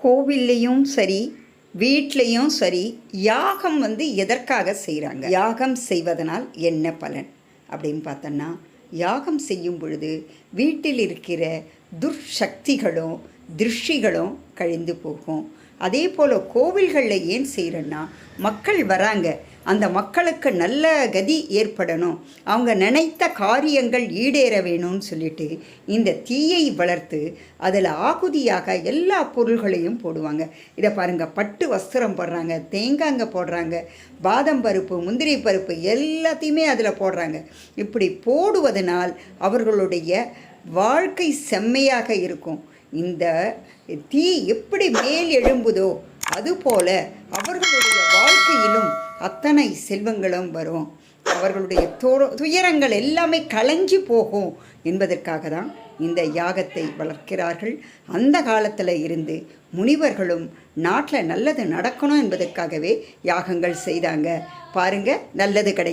கோவில்லையும் சரி, வீட்லேயும் சரி, யாகம் எதற்காக செய்கிறாங்க? யாகம் செய்வதனால் என்ன பலன் அப்படின்னு பார்த்தோன்னா, யாகம் செய்யும் பொழுது வீட்டில் இருக்கிற துர்சக்திகளும் திருஷ்டிகளும் கழிந்து போகும். அதே போல் கோவில்களில் ஏன் செய்கிறேன்னா, மக்கள் வராங்க, அந்த மக்களுக்கு நல்ல கதி ஏற்படணும், அவங்க நினைத்த காரியங்கள் ஈடேற வேணும்னு சொல்லிட்டு இந்த தீயை வளர்த்து அதில் ஆகுதியாக எல்லா பொருள்களையும் போடுவாங்க. இதை பாருங்கள், பட்டு வஸ்திரம் போடுறாங்க, தேங்காங்க போடுறாங்க, பாதம் பருப்பு, முந்திரி பருப்பு எல்லாத்தையுமே அதில் போடுறாங்க. இப்படி போடுவதனால் அவர்களுடைய வாழ்க்கை செம்மையாக இருக்கும். இந்த தீ எப்படி மேல் எழும்புதோ அதுபோல அவர்களுடைய வாழ்க்கையிலும் அத்தனை செல்வங்களும் வரும். அவர்களுடைய துயரங்கள் எல்லாமே களைஞ்சி போகும் என்பதற்காக தான் இந்த யாகத்தை வளர்க்கிறார்கள். அந்த காலத்தில் இருந்து முனிவர்களும் நாட்டில் நல்லது நடக்கணும் என்பதற்காகவே யாகங்கள் செய்தாங்க. பாருங்கள், நல்லது கிடைக்கும்.